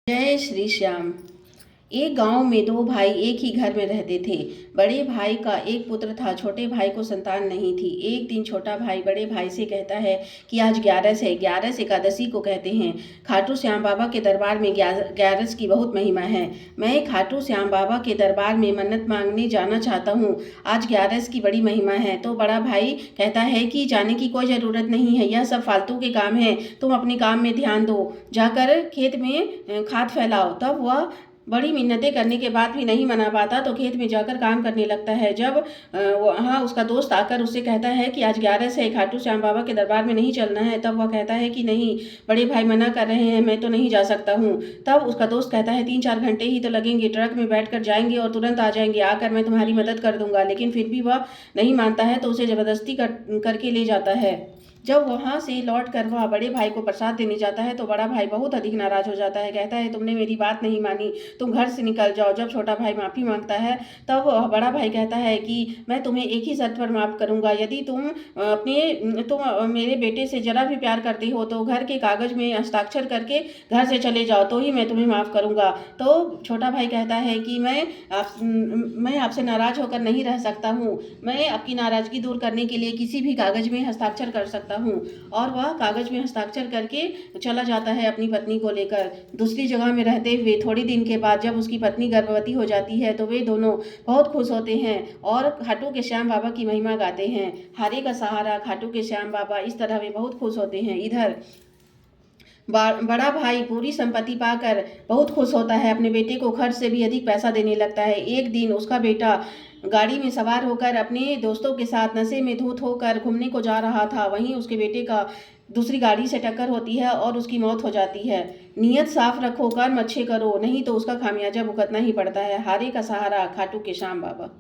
जय श्री श्याम। एक गांव में दो भाई एक ही घर में रहते थे। बड़े भाई का एक पुत्र था, छोटे भाई को संतान नहीं थी। एक दिन छोटा भाई बड़े भाई से कहता है कि आज ग्यारस है। ग्यारस एकादशी को कहते हैं। खाटू श्याम बाबा के दरबार में ग्यारस की बहुत महिमा है। मैं खाटू श्याम बाबा के दरबार में मन्नत मांगने जाना चाहता हूँ। आज ग्यारस की बड़ी महिमा है। तो बड़ा भाई कहता है कि जाने की कोई ज़रूरत नहीं है, यह सब फालतू के काम है, तुम अपने काम में ध्यान दो, जाकर खेत में खाद फैलाओ। तब वह बड़ी मिन्नतें करने के बाद भी नहीं मना पाता तो खेत में जाकर काम करने लगता है। जब वहाँ उसका दोस्त आकर उससे कहता है कि आज ग्यारस है, खाटू श्याम बाबा के दरबार में नहीं चलना है, तब वह कहता है कि नहीं, बड़े भाई मना कर रहे हैं, मैं तो नहीं जा सकता हूँ। तब उसका दोस्त कहता है 3-4 घंटे ही तो लगेंगे, ट्रक में बैठकर जाएंगे और तुरंत आ जाएंगे, आकर मैं तुम्हारी मदद कर दूंगा। लेकिन फिर भी वह नहीं मानता है तो उसे जबरदस्ती करके ले जाता है। जब वहाँ से लौट कर वह बड़े भाई को प्रसाद देने जाता है तो बड़ा भाई बहुत अधिक नाराज हो जाता है। कहता है तुमने मेरी बात नहीं मानी, तुम घर से निकल जाओ। जब छोटा भाई माफ़ी मांगता है तब बड़ा भाई कहता है कि मैं तुम्हें एक ही शर्त पर माफ़ करूंगा, यदि तुम मेरे बेटे से जरा भी प्यार करते हो तो घर के कागज़ में हस्ताक्षर करके घर से चले जाओ, तो ही मैं तुम्हें माफ़ करूंगा। तो छोटा भाई कहता है कि मैं आपसे नाराज़ होकर नहीं रह सकता हूँ, मैं आपकी नाराज़गी दूर करने के लिए किसी भी कागज़ में हस्ताक्षर कर सकता हूँ। और वह कागज में हस्ताक्षर करके चला जाता है अपनी पत्नी को लेकर। दूसरी जगह में रहते हुए थोड़ी दिन के बाद जब उसकी पत्नी गर्भवती हो जाती है तो वे दोनों बहुत खुश होते हैं और खाटू के श्याम बाबा की महिमा गाते हैं। हारे का सहारा खाटू के श्याम बाबा, इस तरह वे बहुत खुश होते हैं। इधर बड़ा भाई पूरी संपत्ति पाकर बहुत खुश होता है, अपने बेटे को खर्च से भी अधिक पैसा देने लगता है। एक दिन उसका बेटा गाड़ी में सवार होकर अपने दोस्तों के साथ नशे में धुत होकर घूमने को जा रहा था। वहीं उसके बेटे का दूसरी गाड़ी से टक्कर होती है और उसकी मौत हो जाती है। नियत साफ रखो, कर्म अच्छे करो, नहीं तो उसका खामियाजा भुगतना ही पड़ता है। हारे का सहारा खाटू के श्याम बाबा।